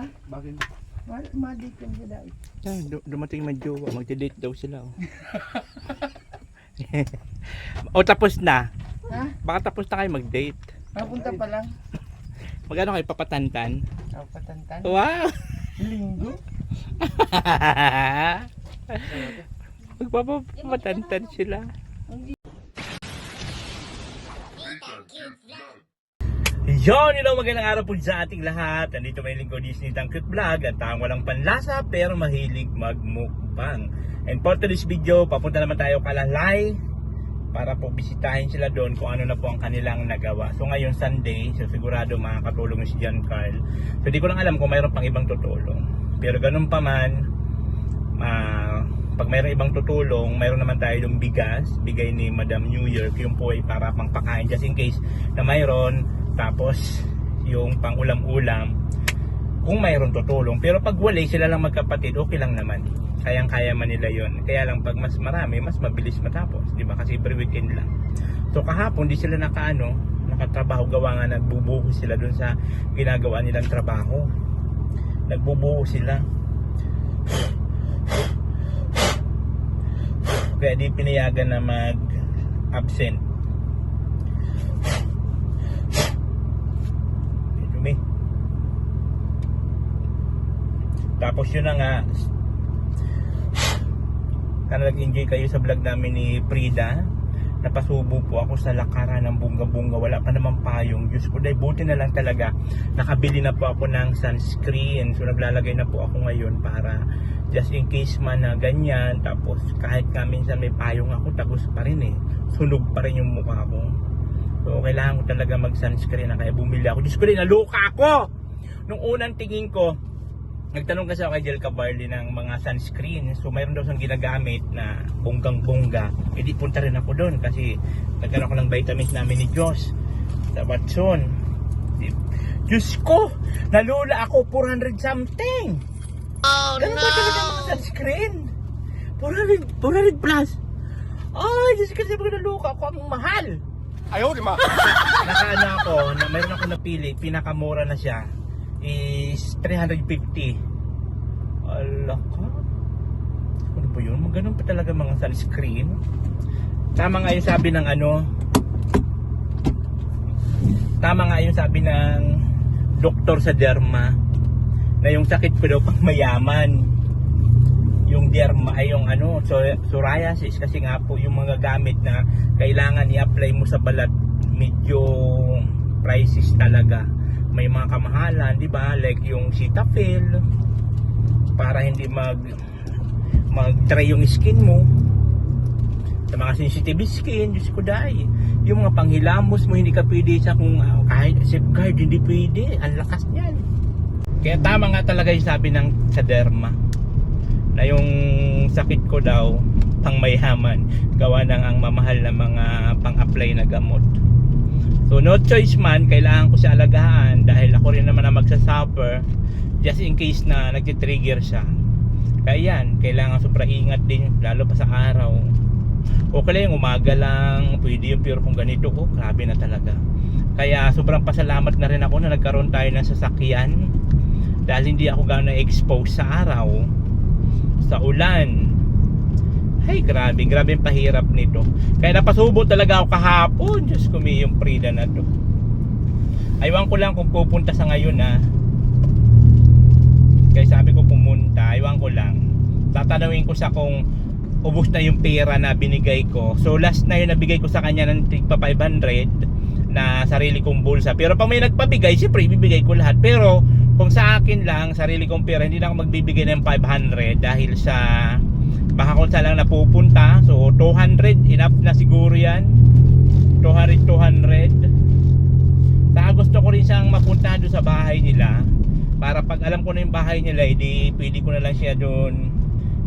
Ha? Bakit? Madikin sila. Dumating man jowa, magdi-date daw sila. O tapos na. Ha? Baka tapos na kayo mag-date. Papunta pa lang. Magano kayo papatantan? Oh, patantan. Wow! Linggo. Magpapatantan sila. Yon, magandang araw po sa ating lahat. Nandito may lingkod Disney Tangkut Vlog at ang walang panlasa pero mahilig magmukbang. And for today's video, papunta naman tayo Kalalay para po bisitahin sila doon kung ano na po ang kanilang nagawa. So ngayon Sunday, so sigurado makakatulong si John Carl. So di ko lang alam kung mayroon pang ibang tutulong. Pero ganun pa man, pag mayroong ibang tutulong, mayroon naman tayo yung bigas, bigay ni Madam New York, yung po ay para pang pakain just in case na mayroon. Tapos yung pang ulam-ulam kung mayroon tutulong. Pero pag wala sila lang magkapatid, okay lang naman. Kayang-kaya man nila yon. Kaya lang pag mas marami, mas mabilis matapos, di ba? Kasi every weekend lang. So kahapon di sila nakatrabaho, gawa nga nagbubuhos sila dun sa ginagawa nilang trabaho. Nagbubuhos sila. Kaya di pinayagan na mag-absent. Dumi. Tapos yun na nga, nag-enjoy kayo sa vlog namin ni Frida. Napasubo po ako sa lakaran ng bunga-bunga. Wala pa naman payong. Diyos ko, dahil buti na lang talaga. Nakabili na po ako ng sunscreen. So naglalagay na po ako ngayon para just in case man na ganyan. Tapos kahit nga minsan may payong ako, tagos pa rin eh. Sunog pa rin yung mukha ko. So kailangan ko talaga mag-sunscreen na kaya bumili ako. Diyos ko rin, naluka ako! Nung unang tingin ko, nagtanong kasi ako kay Jelka Barley ng mga sunscreen. So mayroon daw siyang ginagamit na bonggang-bongga. E di punta rin ako doon kasi nagkaroon ako ng vitamins namin ni Diyos sa Watson. Diyos ko! Nalula ako 400 something! Oh no! Ganun ba talaga mga sunscreen? 400 plus! Ay, Diyos ko, sabi ko naluka ako. Ang mahal! Ayaw, di ma! Nakaano ako, mayroon ako napili. Pinakamura na siya is 350. Ala ka. Ano ba yun? Ganun pa talaga mga sunscreen. Tama nga yung sabi ng Tama nga yung sabi ng doktor sa derma na yung sakit ko daw pang mayaman. Yung derma ay yung psoriasis kasi nga po yung mga gamit na kailangan i-apply mo sa balat medyo prices talaga. May mga kamahalan, di ba? Like yung Cetaphil para hindi mag-dry yung skin mo. Sa mga sensitive skin, Diyos ko dahil. Yung mga panghilamos mo, hindi ka pwede sa kung kahit safeguard, hindi pwede. Ang lakas niyan. Kaya tama nga talaga yung sabi ng sa derma na yung sakit ko daw pang mayaman, gawa ng ang mamahal na mga pang-apply na gamot. So no choice man, kailangan ko siya alagaan dahil ako rin naman ang magsasuffer just in case na nagtitrigger siya. Kaya yan, kailangan sobrang ingat din lalo pa sa araw. O kaya yung umaga lang, pwede yung pure kung ganito, grabe na talaga. Kaya sobrang pasalamat na rin ako na nagkaroon tayo ng sasakyan dahil hindi ako gano'n na-expose sa araw, sa ulan. Ay, grabe yung pahirap nito. Kaya napasubo talaga ako kahapon. Diyos ko, may yung Frida na to. Aywan ko lang kung pupunta sa ngayon Kaya sabi ko pumunta, aywan ko lang. Tatanawin ko sa kung ubos na yung pera na binigay ko. So last na yun nabigay ko sa kanya ng tigpa 500 na sarili kong bulsa. Pero pag may nagpabigay, siyempre ibibigay ko lahat. Pero kung sa akin lang, sarili kong pera, hindi na ako magbibigay ng 500 dahil sa baka kung saan lang napupunta. So 200 enough na siguro yan. 200 saka gusto ko rin siyang mapuntahan doon sa bahay nila para pag alam ko na yung bahay nila, edi pwede ko na lang siya doon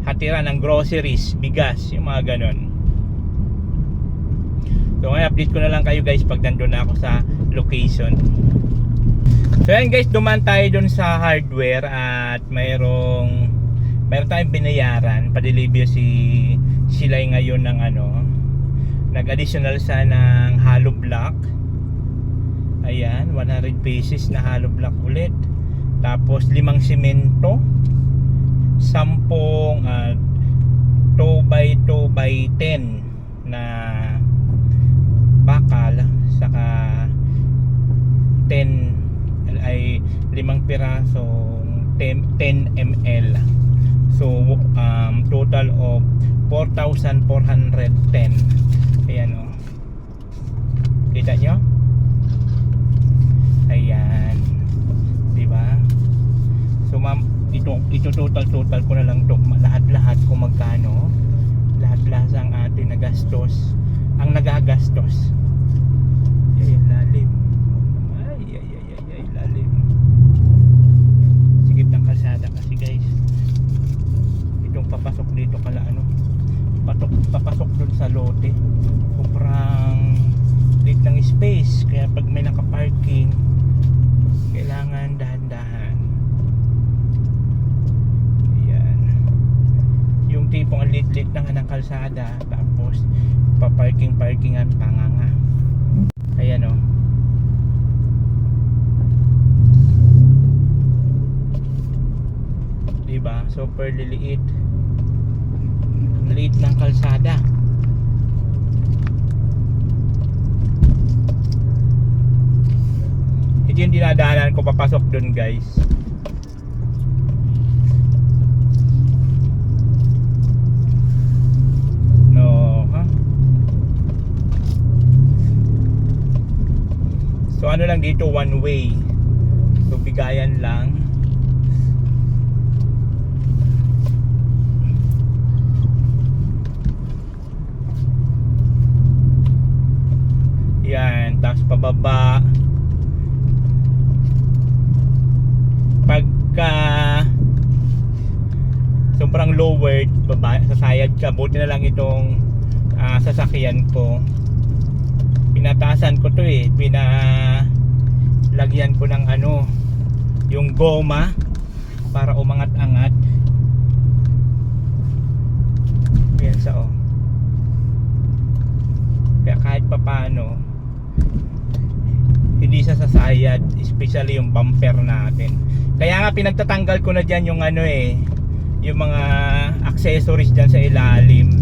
hatiran ng groceries, bigas, yung mga ganon. So ngayon update ko na lang kayo guys pag nandun na ako sa location. So yan guys, dumaan tayo doon sa hardware at mayroon tayong binayaran. Pa-deliver si Silay ngayon ng nag-additional sa ng hollow block. Ayan, 100 pieces na hollow block ulit. tapos 5 simento, 10 2x2x10 na bakal, saka 10 ay 5 pirasong 10 ml. So total of 4,410. Ayan o, kita nyo? Ayan, diba? So ito total ko na lang to, lahat kung magkano, lahat ang ating nagastos, ang nagagastos. Ay, lalim. Ay, lalim. Sigit ng kalsada kasi guys. Itong papasok dito kala papasok dun sa lote. Sobrang lit ng space, kaya pag may nakaparking, kailangan dahan-dahan. Ayan. Yung tipong ang lit-lit na ng kalsada, tapos paparking-parkingan panganga. Ayan o. Diba? Super liliit. Liit ng kalsada. Ito yung dinadaanan ko papasok dun guys. No, ha? So ano lang dito, one way. So bigayan lang. Yan, tapos pababa. Pagka sobrang lowered, sasayad ka. Buti na lang itong sasakyan ko, pinatasan ko to pinalagyan ko ng yung goma para umangat-angat. Yan sa kaya kahit papano hindi siya sasayad, especially yung bumper natin. Kaya nga pinagtatanggal ko na dyan yung yung mga accessories dyan sa ilalim,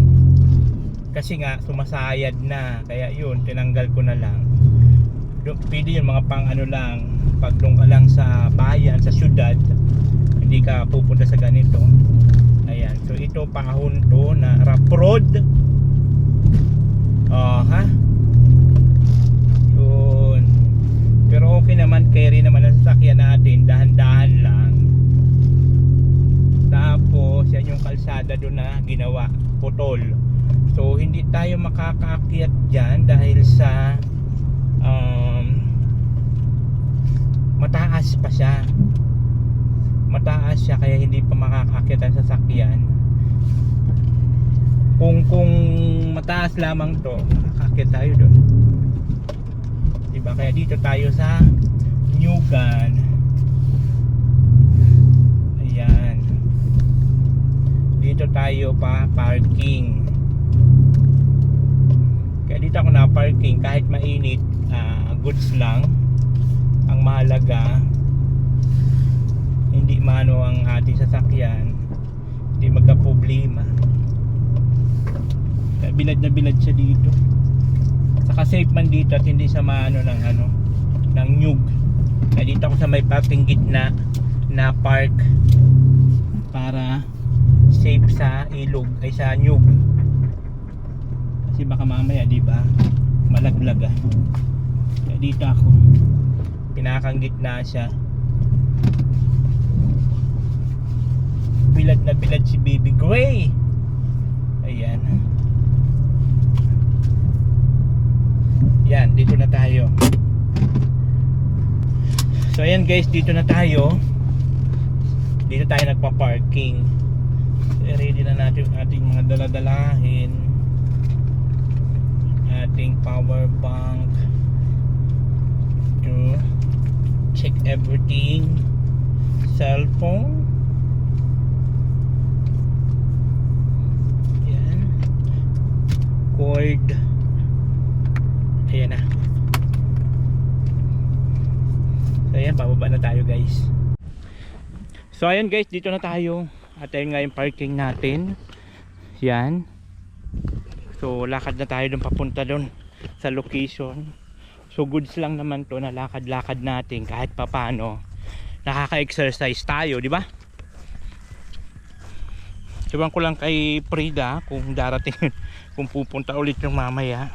kasi nga sumasayad na. Kaya yun, tinanggal ko na lang. Pwede yung mga pang lang, pag doon ka lang sa bayan, sa syudad, hindi ka pupunta sa ganito. Ayan, so ito pahon to na rough road. Ha? Yun. Pero okay naman, carry naman ang sasakyan natin, dahan-dahan lang. Tapos yan yung kalsada doon na ginawa, putol. So hindi tayo makakaakyat dyan dahil sa mataas pa siya. Mataas siya, kaya hindi pa makakaakyat ang sasakyan. Kung mataas lamang to, makakaakyat tayo doon. Diba? Kaya dito tayo sa Nyugan. Ayan. Dito tayo pa parking. Kaya dito ako na parking kahit mainit, goods lang ang mahalaga. Hindi mano ang ating sasakyan, hindi magka-problema. Kaya bilad na bilad siya dito. Saka safe man dito at hindi sa maano ng nyug. Kaya dito ako sa may parking gitna na park para safe sa ilog ay sa nyug. Kasi baka mamaya, di ba, malaglag Kaya dito ako, pinakang gitna siya. Bilad na bilad si Baby Gray. Ayan. Yan, dito na tayo. So ayan guys, dito na tayo. Dito tayo nagpa-parking. So, ready na natin ating mga daladalahin. Ating power bank to check everything. Cellphone. Yan. Cord. Ayan na. So ayan, pababa na tayo guys. So ayan guys, dito na tayo. At ayun nga yung parking natin. Yan. So lakad na tayo dun papunta dun sa location. So goods lang naman to na lakad-lakad natin kahit papano. Nakaka-exercise tayo, di ba? Sabihan ko lang kay Frida kung darating kung pupunta ulit yung mamaya.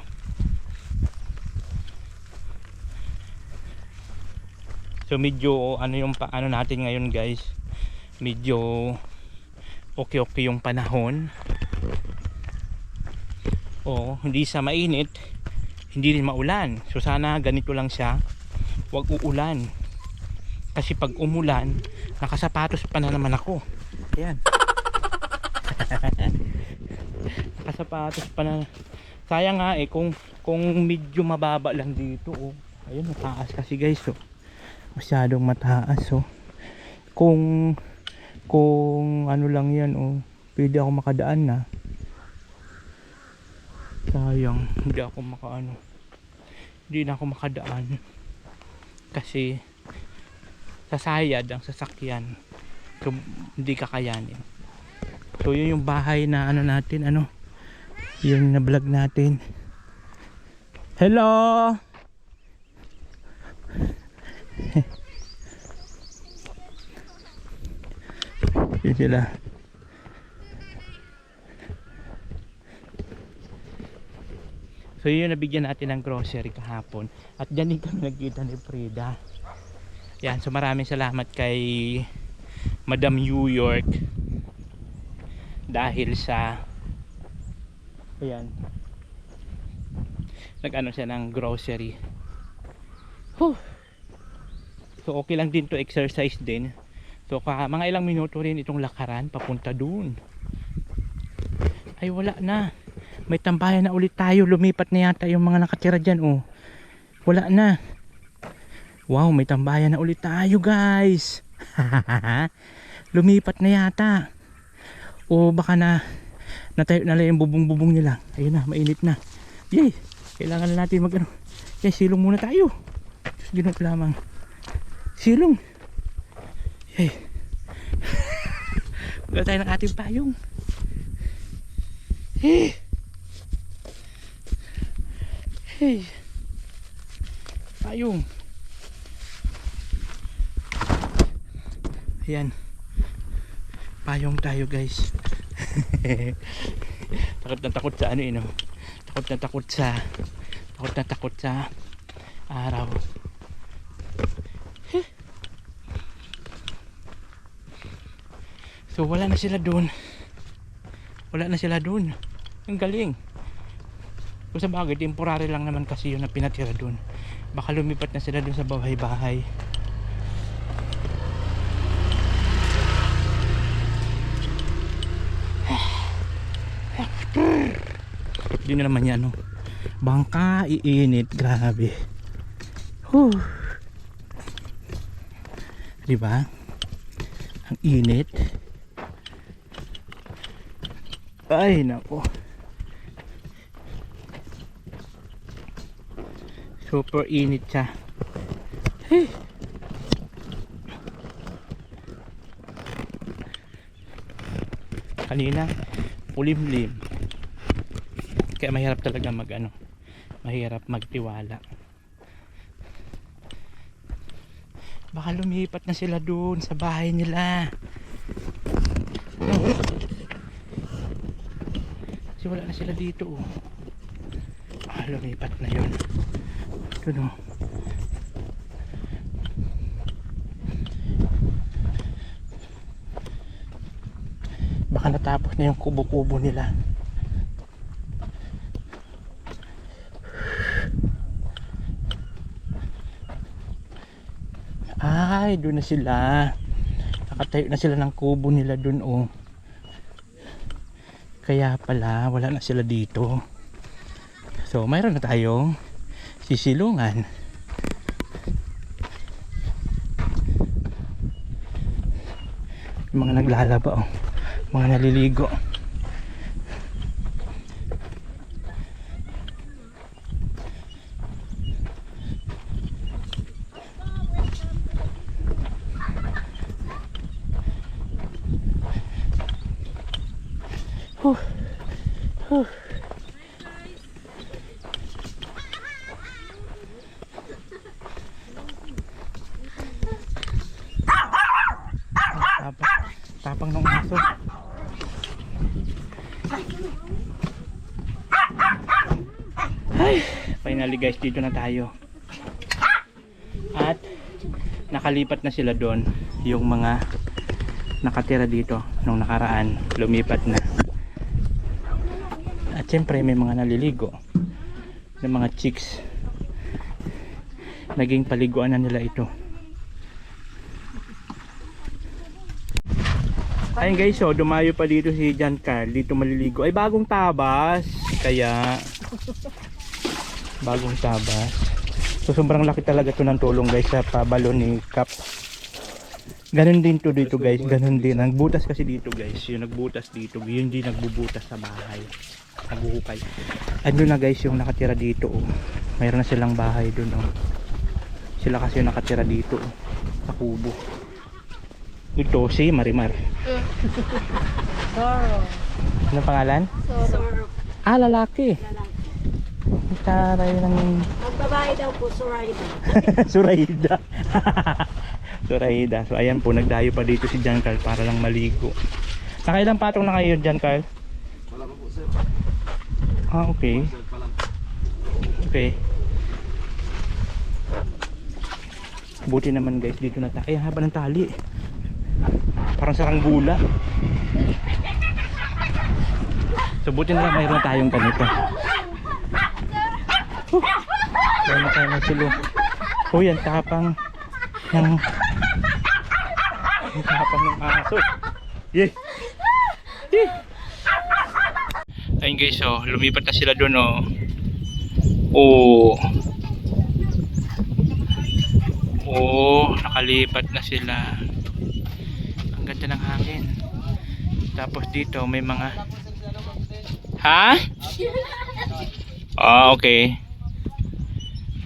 So medyo ano yung paano natin ngayon guys. Medyo okay yung panahon. O hindi sa mainit, hindi rin maulan. So sana ganito lang siya. Huwag uulan. Kasi pag umulan, nakasapatos pa na naman ako. Ayan. Nakasapatos pa na. Sayang nga kung medyo mababa lang dito oh. Ayun, mataas kasi guys oh. Masyadong mataas oh. Kung ano lang yan oh, pwede ako makadaan na. Sayang, hindi na ako makadaan kasi sasayad ang sasakyan. So hindi kakayanin. So yun yung bahay na ano natin, ano yung na vlog natin. Hello. Yun sila. So yun, nabigyan natin ng grocery kahapon. At dyan din kami nagkita ni Frida. Yan, so maraming salamat kay Madam New York dahil sa ayan, nag-ano siya ng grocery. Whew. So okay lang din to, exercise din. So mga ilang minuto rin itong lakaran papunta dun. Ay wala na, may tambayan na ulit tayo. Lumipat na yata yung mga nakatira dyan oh. Wala na. Wow, may tambayan na ulit tayo guys. Lumipat na yata. O baka natayo na lang yung bubong nila. Ayun na, mainit na. Yay, kailangan na natin mag ano. Yay, silong muna tayo. Diyos, ginoo ko lamang. Silong. Yay. Wala tayo ng ating payong. Hey. Hey. Payong. Ayan. Payong tayo guys. Takot na takot sa ano no? Takot na takot sa araw. So wala na sila doon. Ang galing. Kung sa bagay, temporary lang naman kasi yun na pinatira doon. Baka lumipat na sila doon sa bahay-bahay. Hindi na naman yan, no? Bangka, iinit, grabe. Diba? Ang init. Ay, nako. Super init siya. Hey. Kanina, pulimlim. Kaya mahirap talaga mahirap magtiwala. Baka lumipat na sila doon sa bahay nila. Kasi wala na sila dito oh. Lumipat na yun. Ito no. Baka natapos na yung kubo-kubo nila. Ay, doon na sila. Nakatayo na sila ng kubo nila doon oh. Kaya pala wala na sila dito. So mayroon na tayong sisilungan. Mga naglalaba oh. Mga naliligo. Huh. Huh. Tapang ng aso. Ay, finally guys, dito na tayo. At nakalipat na sila doon. Yung mga nakatira dito nung nakaraan, lumipat na. At syempre may mga naliligo ng mga chicks. Naging paliguan na nila ito. Ayun guys, so dumayo pa dito si John Carl, dito maliligo. Ay, bagong tabas. Kaya bagong tabas. So sobrang laki talaga to ng tulong guys sa pabalon ni Cap. Ganon din to dito guys, ganon din. Nagbutas kasi dito guys, yung nagbutas dito, yun din nagbubutas sa bahay. Naghuhukay. Ano na guys yung nakatira dito, oh. Mayroon na silang bahay dun, oh. Sila kasi yung nakatira dito, oh, sa kubo. Ito si Marimar. Sorrow. Anong pangalan? Sorrow. Ah, lalaki. Taray ng... Ang babae daw po, Zoraida. Zoraida. Zoraida. So ayan po, nagdayo pa dito si John Carl para lang maligo. Nakailang patong na kayo, John Carl? Wala pa po sir. Ah, okay. Okay. Buti naman guys, dito na tayo. Ay, haba ng tali. Parang saranggula. So buti na lang mayroon tayong ganito. Mayroon na tayo ng silo. Oh, yan tapang ng aso. Yeah. Yeah. Ayun guys, so lumipat na sila doon, oh. Oh. Oh, nakalipat na sila. Ang ganda ng hangin. Tapos dito may mga... Ha? Ah, okay.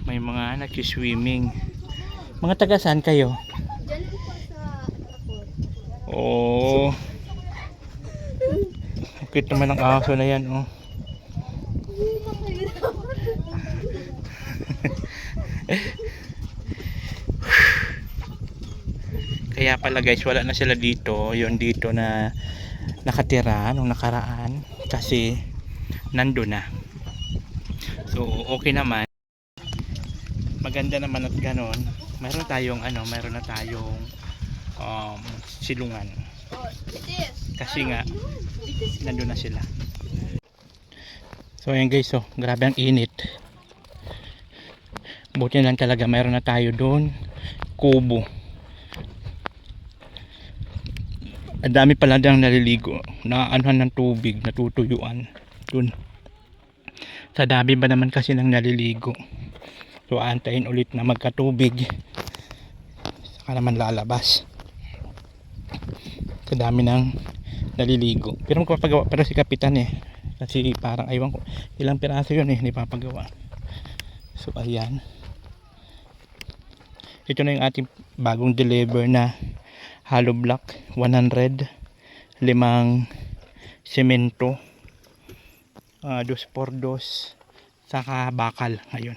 May mga nag-swimming. Mga taga saan kayo? Diyan po pa sa airport. Oh. Cute naman ang aso na yan, oh. Kaya pala guys, wala na sila dito. Yung dito na nakatira nung nakaraan kasi nando na. So okay naman. Maganda naman at ganon. Mayroon tayong mayroon na tayong silungan. Kasi nga nando na sila. So ayan guys, oh, grabe ang init. Buti lang talaga mayroon na tayo doon kubo. Ang dami pala dang naliligo, naaanuhan ng tubig, natutuyuan dun. Sa dami ba naman kasi ng naliligo, so antayin ulit na magkatubig saka naman lalabas. Sa dami ng naliligo, pero magpapagawa para si Kapitan eh, kasi parang aywan ko ilang piraso yun eh, hindi papagawa. So ayan, ito na yung ating bagong deliver na hollow block 100, 5 semento, 2x2 saka bakal ngayon.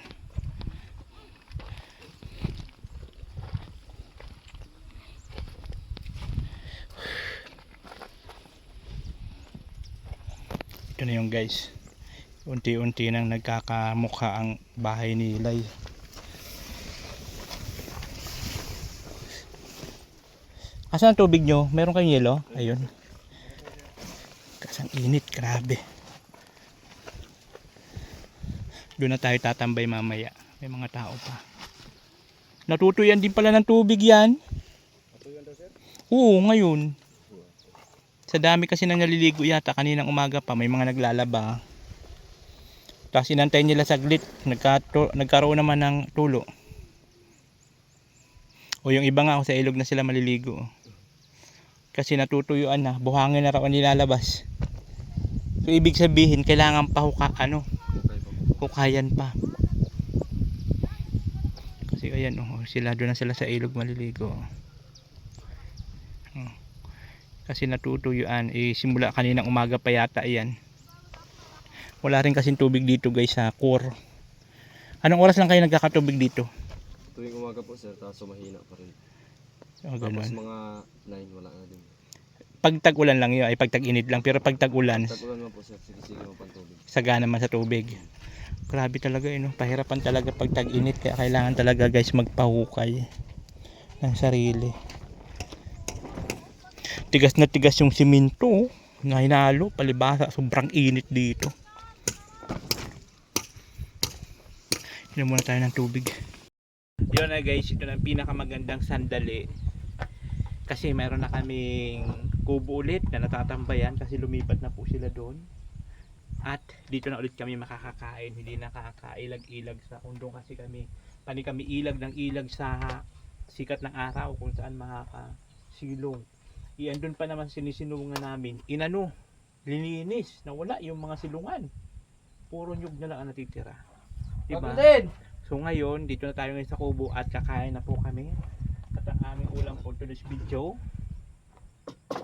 Ito na yung guys, unti-unti nang nagkakamukha ang bahay ni Lay. Asan ang tubig nyo? Meron kayong yelo? Ayun. Kasang init, grabe. Doon na tayo tatambay mamaya. May mga tao pa. Natutuyan din pala ng tubig yan. Natutuyan daw sir? Oo, ngayon. Sa dami kasi nang naliligo yata. Kaninang umaga pa may mga naglalaba. Tapos inantay nila saglit. Nagkaroon naman ng tulo. O yung iba nga sa ilog na sila maliligo. Kasi natutuyuan na, buhangin na raw ang nilalabas. So ibig sabihin kailangan pa hukayan pa. Kasi ayan, oh, sila doon na sila sa ilog maliligo. Kasi natutuyuan. Simula kaninang umaga pa yata yan. Wala rin kasing tubig dito guys sa core. Anong oras lang kayo nagkakatubig dito? Tuwing umaga po sir, tapos mahina pa rin. Oh, Tapos ganun. mga 9 wala na din. Pag tag-ulan lang yun, ay pag tag-init lang. Pero pag tag-ulan, Tag-ulan mo po sir, sige mo pang tubig. saga naman sa tubig. Grabe talaga pahirapan talaga pag tag-init. Kaya kailangan talaga guys magpahukay ng sarili. Tigas na tigas yung simento. Na hinalo, palibasa. Sobrang init dito. Inom muna tayo ng tubig. Yun na guys, ito na ang pinakamagandang sandali. Kasi meron na kaming kubo ulit na natatambayan kasi lumipat na po sila doon. At dito na ulit kami makakakain, hindi na kakailag-ilag sa kundong kasi kami ilag ng ilag sa sikat ng araw kung saan makakasilong. Iandun pa naman sinisinungan namin, lininis, nawala yung mga silungan. Puro nyug na lang ang natitira. Diba? So ngayon, dito na tayo ngayon sa kubo at kakain na po kami. At ang aming ulam po today's video,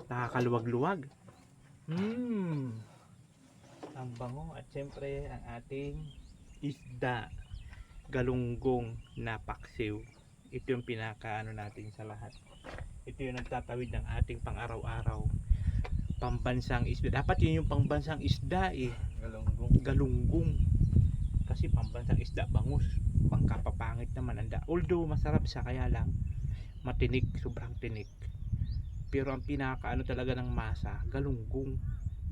nakakaluwag-luwag. Ang bango at syempre ang ating isda, galunggong na paksiw. Ito yung pinakaano natin sa lahat. Ito yung nagtatawid ng ating pang-araw-araw. Pambansang isda. Dapat yun yung pambansang isda galunggong. Kasi pambansang isda bangus. Pangkapapangit naman anda. Although masarap siya kaya lang matinik, sobrang tinik. Pero ang pinakaano talaga ng masa, galunggong.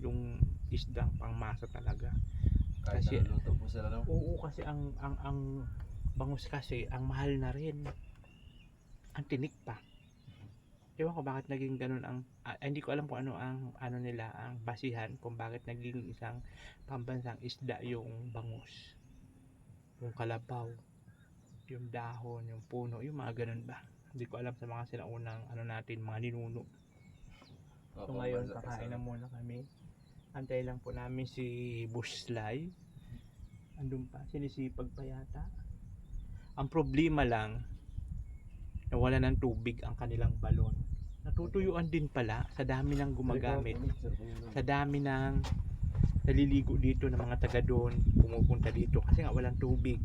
Yung isdang pangmasa talaga. Kasi Kasi luto po sila no? oo, kasi ang bangus kasi ang mahal na rin. Ang tinik pa. Ewan ko bakit naging ganun ang hindi ko alam kung ano nila ang basihan kung bakit naging isang pambansang isda yung bangus. Yung kalabaw, yung dahon, yung puno, yung mga ganun ba. Hindi ko alam sa mga sinaunang natin, mga ninuno. So ngayon kakain na muna kami. Antay lang po namin si Buslay. Andun pa, sinisipag pa yata. Ang problema lang, nawala ng tubig ang kanilang balon. Natutuyuan din pala sa dami ng gumagamit. Sa dami ng naliligo dito ng mga taga doon, pumupunta dito kasi nga walang tubig.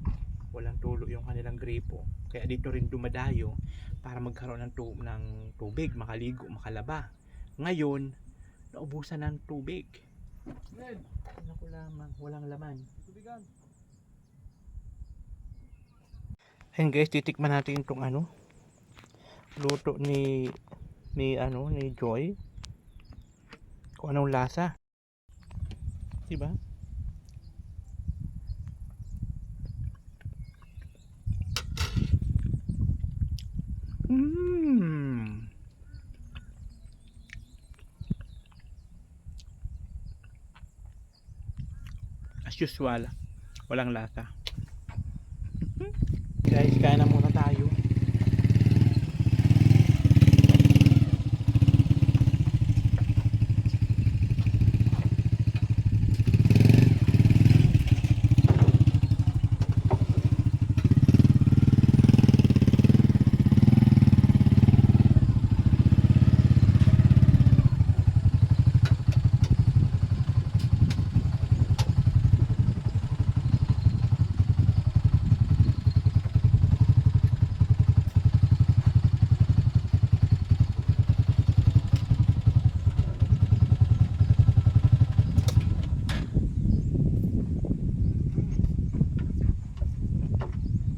Walang tulo yung kanilang gripo. Kaya dito rin dumadayo para magkaroon ng tubig, makaligo, makalaba. Ngayon, naubusan ng tubig. Naku lamang, walang laman. Ayun guys, titikman natin itong luto ni Joy. Kung anong lasa. Diba? As usual, walang lasa. Guys, kain na muna tayo.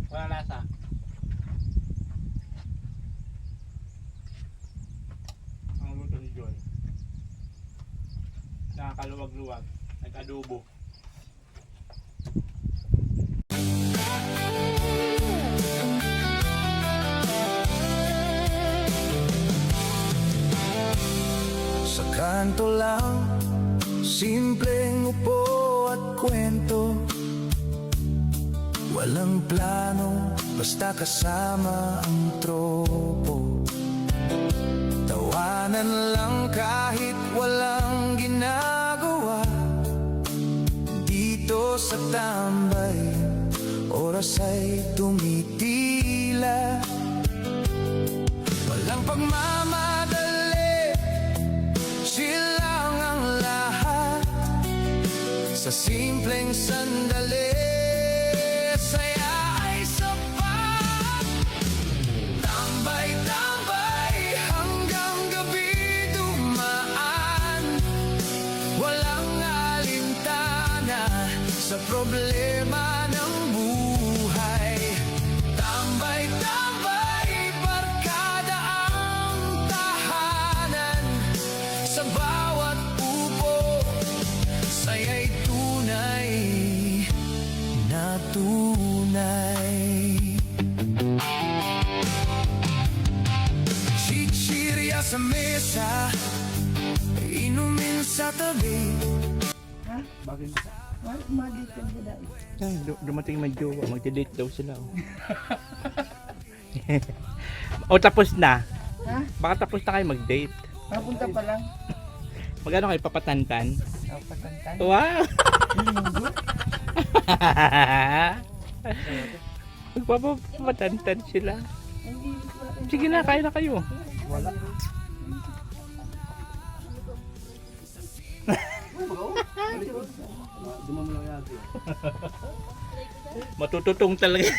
Walang lasa. Ang luto ni Joy. Nakakaluwag-luwag. Nag-adobo. Sa kanto lang, simpleng upo at kwento. Walang plano, basta kasama ang tropo. Tawanan lang kahit walang ginagawa. Dito sa tambay, oras ay tumitila. Walang pagmamadali, Sa simpleng sandali, saya ay sapat. Tambay-tambay hanggang gabi dumaan. Walang alintana sa problema ng buhay. Tambay-tambay, barkada ang tahanan. Sa bawat upo, saya'y tunay na tunay. Chichirya sa mesa, inumin sa tabi. Ha? Bakit? Madikin ko dahil. Ay, dumating may jowa, magde-date daw sila. O tapos na. Ha? Baka tapos na kayo mag-date. Papunta pa lang. Magano kayo papatantan? Patantan. Wow! Linggo? Magpapatantan sila. Hindi. Sige na, kain na kayo. Wala. Matututong talaga.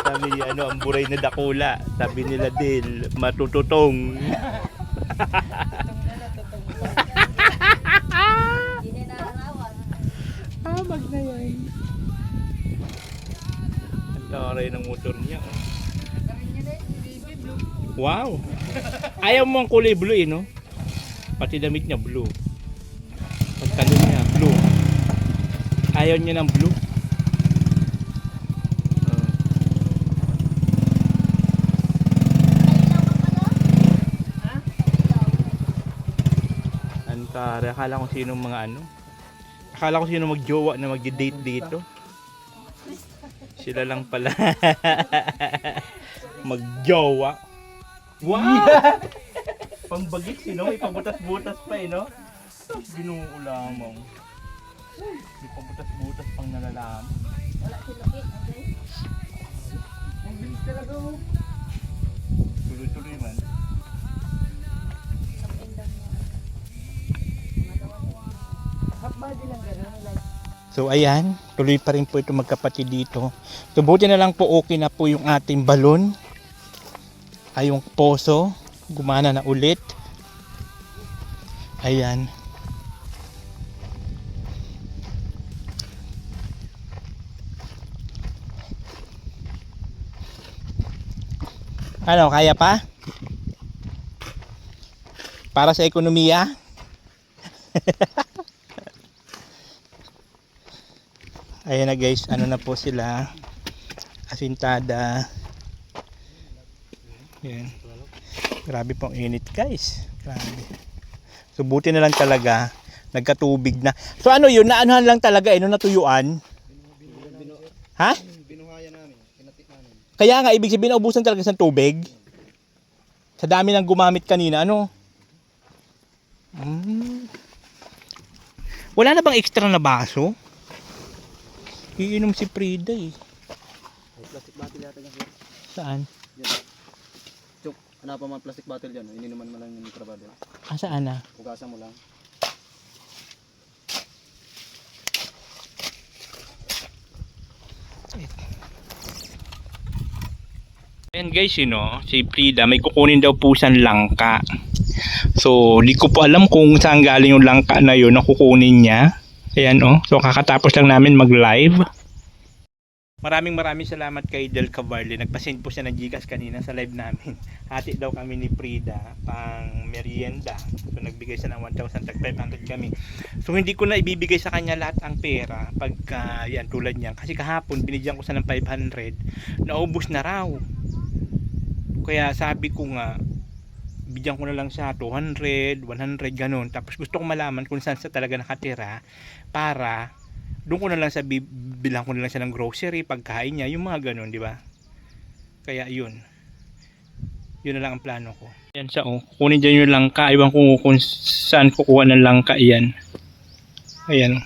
Sabi niya, ang buray na dakula. Sabi nila Del, matututong. Mag na yan. Ang taray ng motor niya. Oh. Wow! Ayaw mo ang kulay blue no? Pati damit niya blue. Pagtanong niya, blue. Ayaw niya ng blue. Antara, akala ko sino mga ano. Akala ko sino magjowa na magde-date dito. Sila lang pala. Magjowa. Wow! Pangbagit sino, may pabutas-butas pa no? Ginuulamang. May pabutas-butas pang nalalaman. Ang bilis talaga oh. Tuloy-tuloy man. Half body lang gano'n. Like, So ayan, tuloy pa rin po ito magkapatid dito. So buti na lang po okay na po yung ating balon. Ay yung poso, gumana na ulit. Ayan. Ano, kaya pa? Para sa ekonomiya? Ayan na guys, ano na po sila, asintada. Ayan. Grabe pong init guys. Grabe. So buti na lang talaga, nagkatubig na. So ano yun, naanuhan lang talaga, natuyuan? Ha? Binuhaya namin, pinatik namin. Kaya nga, ibig sabihin, naubusan talaga sa tubig? Sa dami ng gumamit kanina, ano? Wala na bang extra na baso? Iinom si Frida eh. May plastic bottle yata dyan, sir. Saan? Yan. Chok, hanap pa man plastic bottle dyan. Ininuman mo lang yung trabaho. Ah, saan na? Hugasan mo lang. Ayan guys, si Frida may kukunin daw po siyang langka. So, di ko po alam kung saan galing yung langka na yun na kukunin niya. Ayan so kakatapos lang namin mag-live. Maraming salamat kay Del Cavarle. Nagpasend po siya ng Gcash kanina sa live namin. Hati daw kami ni Frida pang merienda. So nagbigay siya ng 1,500 kami. So hindi ko na ibibigay sa kanya lahat ang pera pagka yan tulad niyan. Kasi kahapon binigyan ko siya ng 500. Naubos na raw. Kaya sabi ko nga, bigyan ko na lang siya 200, 100 ganun. Tapos gusto ko malaman kung saan siya talaga nakatira para doon ko na lang sa bilang ko na lang siya ng grocery, pagkain niya, yung mga ganun, di ba? Kaya yun. Yun na lang ang plano ko. Yan siya kukunin dyan yung langka. Iwan ko kung saan kukuha ng langka yan. Ayan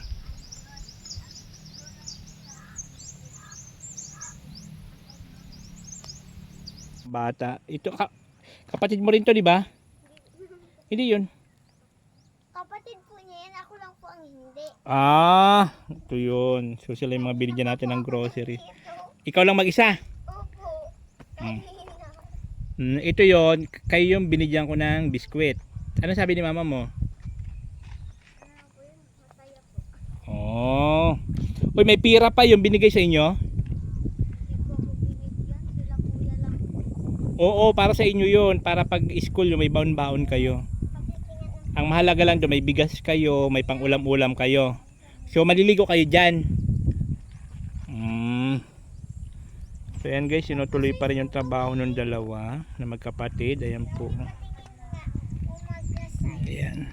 bata. Ito kapatid mo rin to, di ba? Hindi yun. Kapatid po niya yan. Ako lang po ang Ah, ito yun. So sila yung mga binigyan natin ng grocery. Ikaw lang mag-isa? Hmm. Ito yon, kayo yung binigyan ko ng biskwit. Ano sabi ni mama mo? Oh. Uy, may pira pa yung binigay sa inyo? Oo, para sa inyo yun. Para pag school may baon-baon kayo. Ang mahalaga lang doon, may bigas kayo, may pang ulam-ulam kayo. So maliligo kayo dyan. So yan guys, sinutuloy pa rin yung trabaho ng dalawa na magkapatid. Ayan po. Ayan.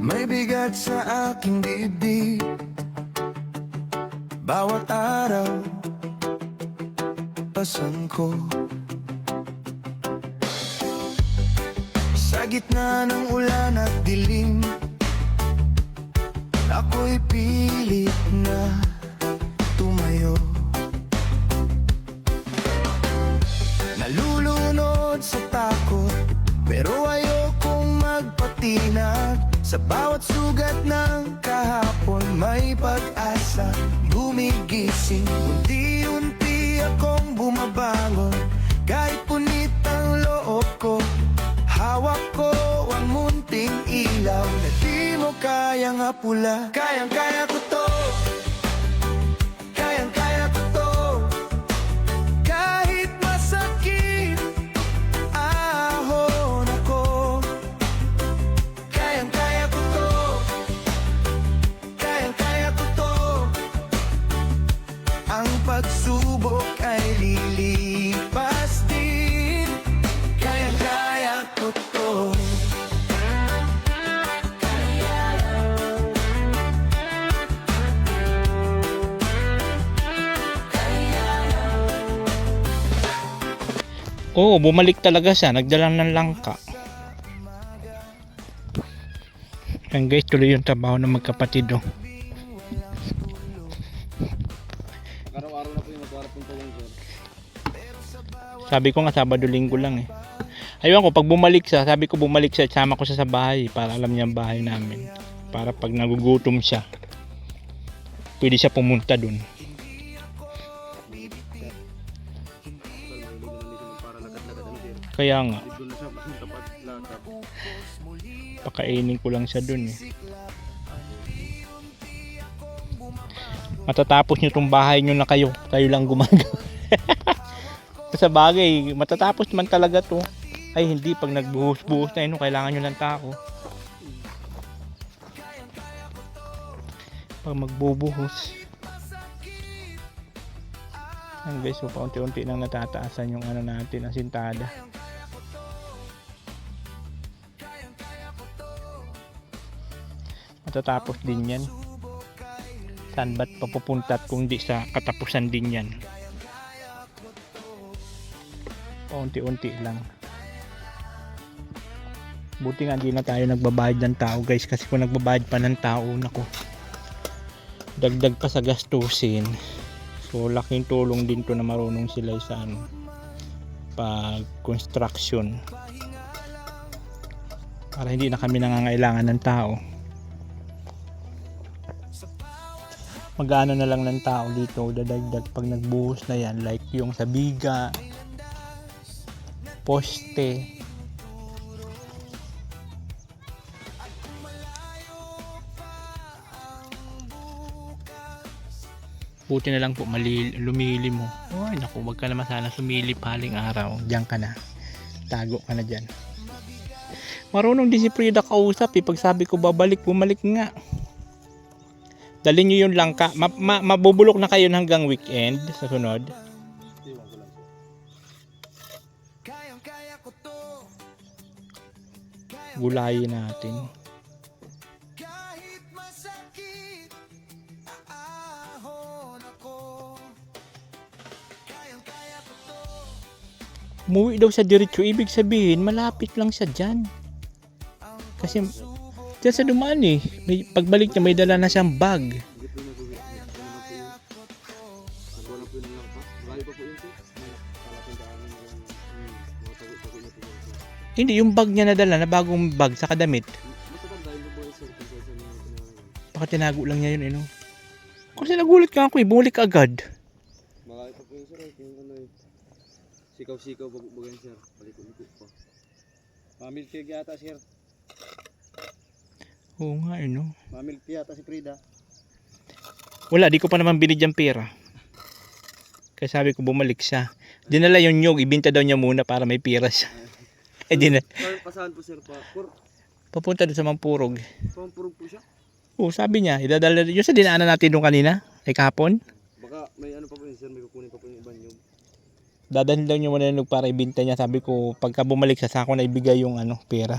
May bigat sa aking dibdib. Bawat araw pasan ko. Sa gitna ng ulan at dilim, ako'y pilit na tumayo. Nalulunod sa takot, pero ayokong magpatinag. Sa bawat sugat ng kahapon may pag-asa gumigising. Unti-unti akong bumabangon, kahit punit ang loob ko. Hawak ko ang munting ilaw na di mo kayang apula. Kayang-kaya ko to, kayang-kaya ko to. Kahit masakit ahon ako, kayang-kaya ko to, kayang-kaya ko to. Ang pagsubok ay lilipas din, kayang-kaya ko to. Oo, bumalik talaga siya. Nagdala ng langka. Yan guys, tuloy yung trabaho ng magkapatid. Oh. Araw-araw na po yung magwarap ng tulong, sir. Sabi ko nga, Sabado Linggo lang eh. Ayun ko, pag bumalik siya, sabi ko bumalik siya, sama ko siya sa bahay para alam niya ang bahay namin. Para pag nagugutom siya, pwede siya pumunta dun. Kaya nga, Doon na siya, tapat lakad. pakainin ko lang siya dun eh. Matatapos nyo tong bahay nyo na kayo lang gumagawa. Sa bagay, matatapos man talaga to. Ay hindi, pag nagbuhos-buhos na yun, kailangan nyo ng tao. Pag magbubuhos. Ang guys, so paunti-unti nang natataasan yung ano natin, ang sintada. Matatapos din yan. Saan ba't papupunta at kung di sa katapusan din yan. Paunti-unti lang. Buti nga di na tayo nagbabayad ng tao guys, kasi kung nagbabayad pa ng tao, nako, dagdag pa sa gastusin. So laking tulong din to na marunong sila sa ano, pag construction, para hindi na kami nangangailangan ng tao. Mag-ano na lang ng tao dito, dadagdag pag nagbuhos na yan, like yung sa biga, poste. Buti na lang po lumili mo. Ay naku, wag ka naman sana sumilip haling araw. Diyan ka na. Tago ka na dyan. Marunong din si Frida kausap eh. Pag sabi ko babalik, bumalik nga. Dalhin nyo yung langka. Mabubulok na kayo hanggang weekend sa sunod. Gulayin natin. Umuwi daw sa diretso, ibig sabihin malapit lang siya dyan. Kasi dyan sa dumaan eh. May, pagbalik niya may dala na siyang bag. Hindi, yung bag niya nadala na bagong bag sa kadamit. Baka tinago lang niya yun, Kasi nagulat ka ako bumalik agad. Baka ito po yun sir, yung ano eh. Sikaw-sikaw bagay sir, paliko-liko pa. Mamilk yata sir. Oo nga, Mamilk yata si Frida. Wala, di ko pa naman binigyan pera. Kaya sabi ko bumalik siya. Dinala yung nyog, ibinta daw niya muna para may pera siya. Sir, pasahan po sir pa. Papunta doon sa Mampurog. Pampurog po siya. Oo, sabi niya, idadala yung sa dinaanan natin nung kanina, ay kahapon. Baka may ano pa po yun sir, may kukunin pa po yung ibang nyog. Dadalhin daw niya muna yung nyog para ibinta niya. Sabi ko, pagka bumalik siya, sa ako na ibigay yung pera.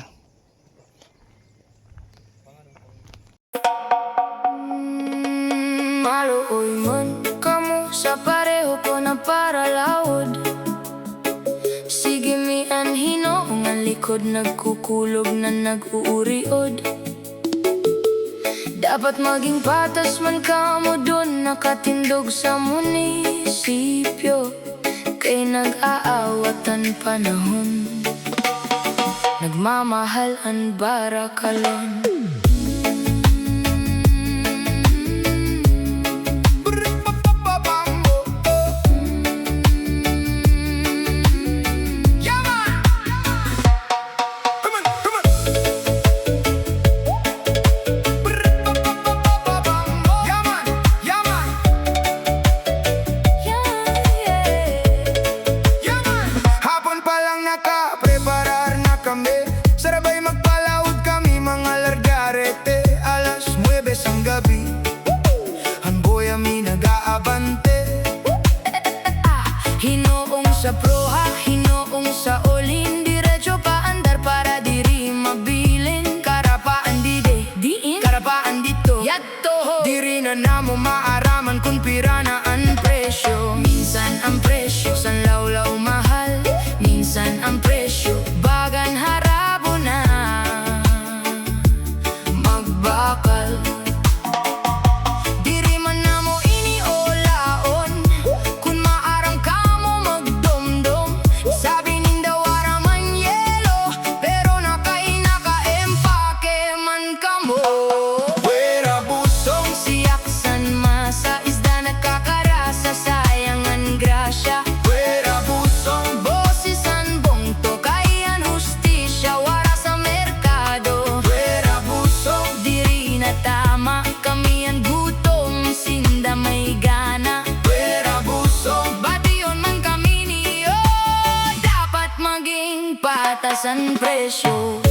Maluoy man kamo sa pareho ko na para laod. Sige mi anhino ang likod nagkukulog na nag-uuriod. Dapat maging patas man kamo dun nakatindog sa munisipyo. Kay nag-aawatan panahon, nagmamahal ang barakalon. Hapon pa lang nakapreparar na kami. Sarabay magpalaod kami mga largarete. Alas 9 ang gabi, Hanboy ami nag-aabante. Hinoong sa proha, hinoong sa olin. Diretso pa andar para diri mabilin. Karapaan diin, karapaan dito yadto. Diri na namo maaraman kung pira na ang presyo. Minsan ang presyo san lawlaw mahal, minsan ang presyo bagan harabo na magbakal. Diri man namo iniolaon kung maarang kamo magdomdom. Sabi ninda wara man yelo, pero naka-empake man kamo. Pwera busong Siyaksan masa isda nagkakarasa, sayangan grasya. Pwera busong Bosisan bongto kayan hustisya, wara sa merkado. Pwera busong Diri na tama kami ang gutom, sinda may gana. Pwera busong Batiyon man kami niyo, dapat maging patasan presyo.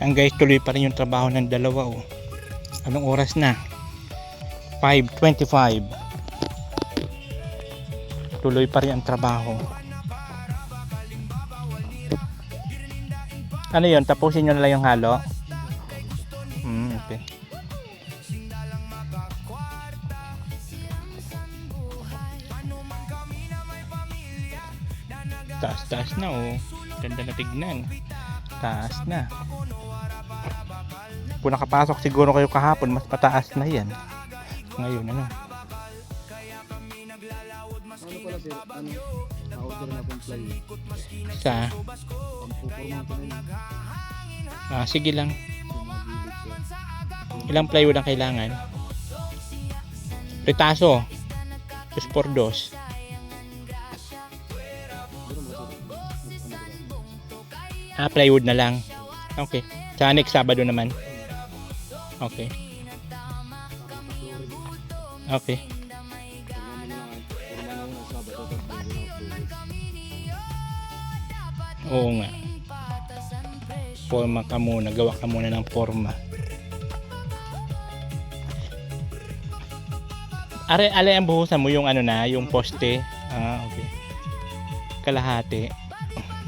Ang guys, tuloy pa rin yung trabaho ng dalawa. Anong oras na? 5:25. Tuloy pa rin ang trabaho. Ano yun? Tapusin nyo na lang yung halo? Okay. Taas na Ganda na tignan. Taas na. Kung nakapasok siguro kayo kahapon, mas pataas na yan. Ngayon, Ano pala sir, na-order na pong fly. Sa? Pampuporman ko na yun. Sige lang. Mabilis yan. Ilang plywood ang kailangan? Retaso. 2x2. Plywood na lang. Okay. Sa next Sabado naman. Okay. Okay. Oo nga. Forma ka muna. Gawa ka muna ng forma. Are ang buhusan mo yung yung poste. Okay. Kalahati.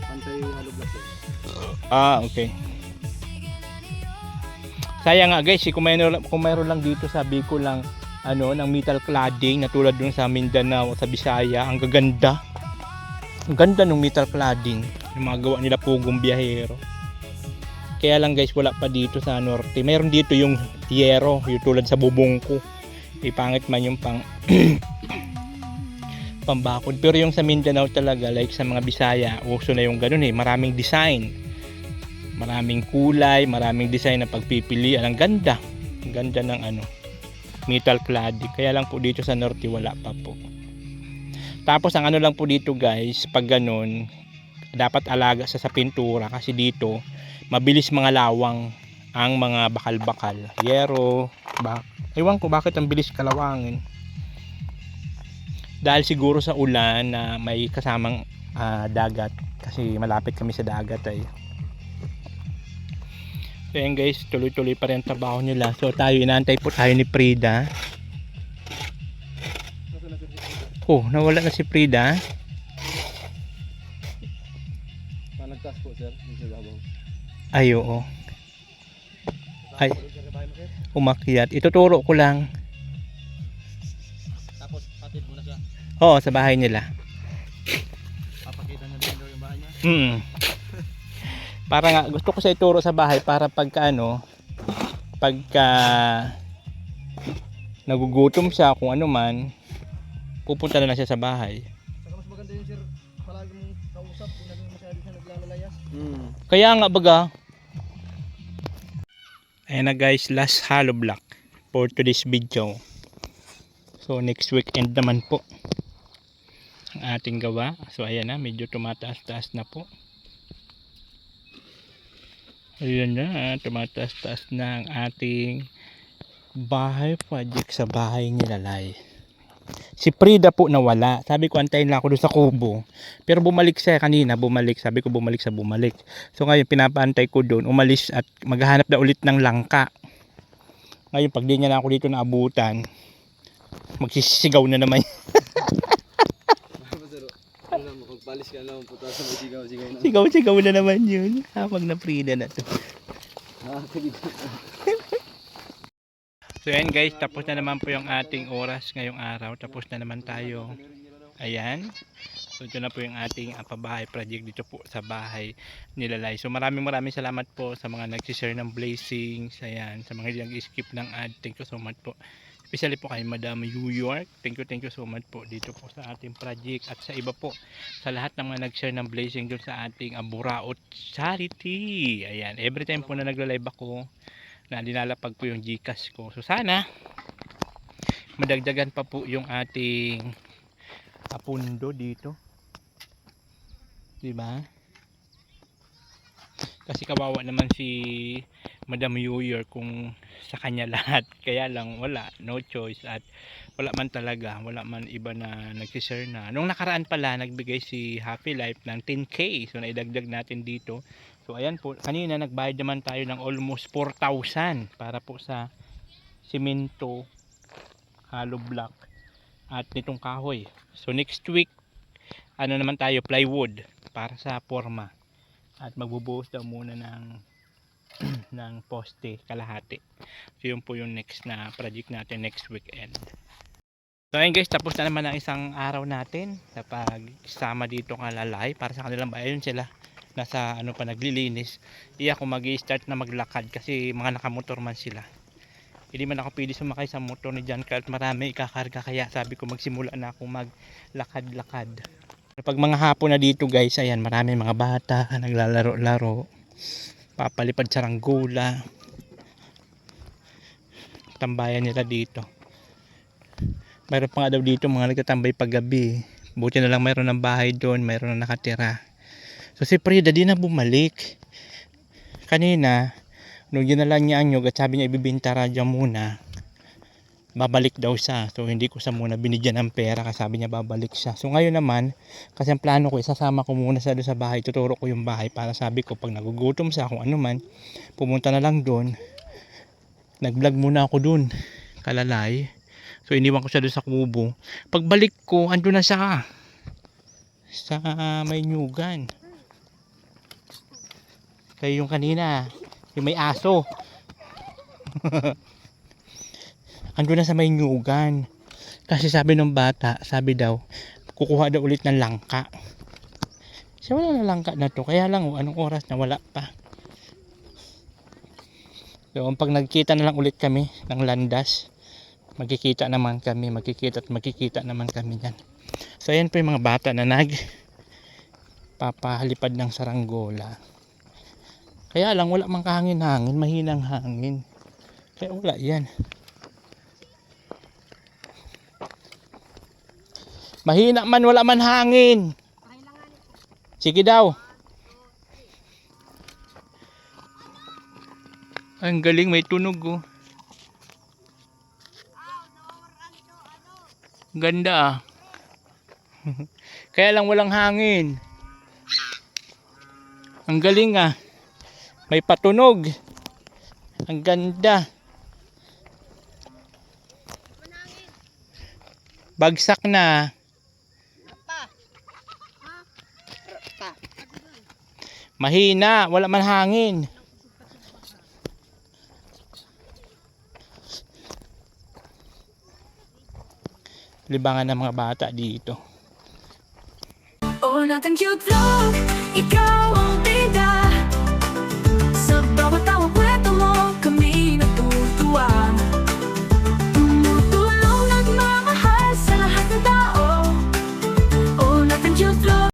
Pantay halo block sir. Okay. Sayang nga guys, kung mayroon lang dito sabi ko lang ng metal cladding na tulad dun sa Mindanao, sa Bisaya, ang gaganda. Ang ganda ng metal cladding, yung mga gawa nila Pugong Biyahero. Kaya lang guys, wala pa dito sa norte. Meron dito yung yero, yung tulad sa bubong ko. Ipangit man yung pambakod. Pero yung sa Mindanao talaga, like sa mga Bisaya, uso na yung ganun eh. Maraming design, maraming kulay, maraming design na pagpipilian. Ang ganda. Ang ganda ng metal cladding. Kaya lang po dito sa norte wala pa po. Tapos ang lang po dito guys, pag ganun, dapat alaga sa pintura kasi dito mabilis mga lawang ang mga bakal-bakal. Yero, ewan ko bakit ang bilis kalawangin. Dahil siguro sa ulan na may kasamang dagat kasi malapit kami sa dagat ay. So yan guys, tuloy-tuloy pa rin ang trabaho nila. So tayo, inaantay po tayo ni Frida. Oh, nawala na si Frida. Nagtas po sir, yung sa babaw. Ay, oo. Ay, umakyat. Ituturo ko lang. Tapos patid mo na siya. Oo, sa bahay nila. Papakita niya din daw yung bahay niya. Para nga, gusto ko sa ituro sa bahay para pagka pagka nagugutom siya kung ano man, pupunta na siya sa bahay. Saka mas maganda yun sir, palagi mong kausap, kung naging masyado siya naglalayas. Kaya nga baga. Ayan na guys, last hollow block for today's video. So next weekend naman po ang ating gawa. So ayan na, medyo tumataas-taas na po. Ayan na, tumataas-taas na ang ating bahay project sa bahay ni Lalay. Si Frida po nawala. Sabi ko antayin lang ako doon sa kubo. Pero bumalik siya kanina, Sabi ko bumalik. So ngayon pinapaantay ko doon, umalis at maghahanap na ulit ng langka. Ngayon pag di niya na ako dito naabutan, magsisigaw na naman. Magpalis ka lang, puta sa may sigaw-sigaw na. Sigaw na naman yun. Habang na Frida na to. So yan guys, tapos na naman po yung ating oras ngayong araw. Tapos na naman tayo. Ayan. So ito na po yung ating pabahay project dito po sa bahay ni Lalay. So maraming salamat po sa mga nagsishare ng blessings. Ayan, sa mga nag-skip ng ad. Thank you so much po. Especially po kay Madam New York. Thank you so much po dito po sa ating project. At sa iba po, sa lahat ng mga nag-share ng blessing doon sa ating Buraot Charity. Ayan, every time po na nagla-live ako, na linalapag po yung Gcash ko. So sana madagdagan pa po yung ating pundo dito. 'Di ba? Kasi kawawa naman si Madam New York kung sa kanya lahat. Kaya lang wala, no choice at wala man iba na nag-share na. Nung nakaraan pala nagbigay si Happy Life ng 10k. So naidagdag natin dito. So ayan po, kanina nagbayad naman tayo ng almost 4,000 para po sa simento, hollow block at nitong kahoy. So next week, naman tayo, plywood para sa forma. At magbubuhos daw muna ng poste kalahati. So yun po yung next na project natin next weekend. So ayun guys, tapos na naman ang isang araw natin sa pagsama dito kay Lalay para sa kanilang bahay. Ayun sila. Nasa pa naglilinis. Ako mag-i-start na maglakad kasi mga nakamotor man sila. Hindi man ako pwede sumakay sa motor ni John Carl, marami ikakarga, kaya sabi ko magsimula na ako maglakad-lakad. Pag mga hapon na dito guys, ayan, marami mga bata naglalaro-laro, papalipad saranggola, tambayan nila dito. Mayroon pa nga daw dito mga nagtatambay paggabi. Buti na lang mayroon ng bahay doon, mayroon na nakatira. So si Frida di na bumalik. Kanina, nung ginala niya ang nyug at sabi niya ibibinta radyo muna, babalik daw siya. So hindi ko siya muna binigyan ng pera kasi sabi niya babalik siya. So ngayon naman, kasi ang plano ko, isasama ko muna siya doon sa bahay. Tuturo ko yung bahay para sabi ko pag nagugutom siya kung ano man, pumunta na lang doon. Nag-vlog muna ako doon, kalalay. So iniwan ko siya doon sa kubo. Pagbalik ko, ando na siya sa may nyugan. Kaya yung kanina, yung may aso. Ando na sa may nyugan. Kasi sabi ng bata, sabi daw, kukuha daw ulit ng langka. Siya wala na langka na to. Kaya lang, anong oras na wala pa. So, pag nagkita na lang ulit kami ng landas, magkikita naman kami naman kami yan. So, ayan po yung mga bata na papalipad ng saranggola. Kaya lang, wala mang kahangin-hangin, mahinang hangin. Kaya wala yan. Mahina man, wala man hangin. Sige daw. Ang galing, may tunog oh. Ganda ah. Kaya lang walang hangin. Ang galing ah. May patunog. Ang ganda. Bagsak na. Mahina, wala man hangin. Libangan ng mga bata dito. Oh, natin cute vlog, ikaw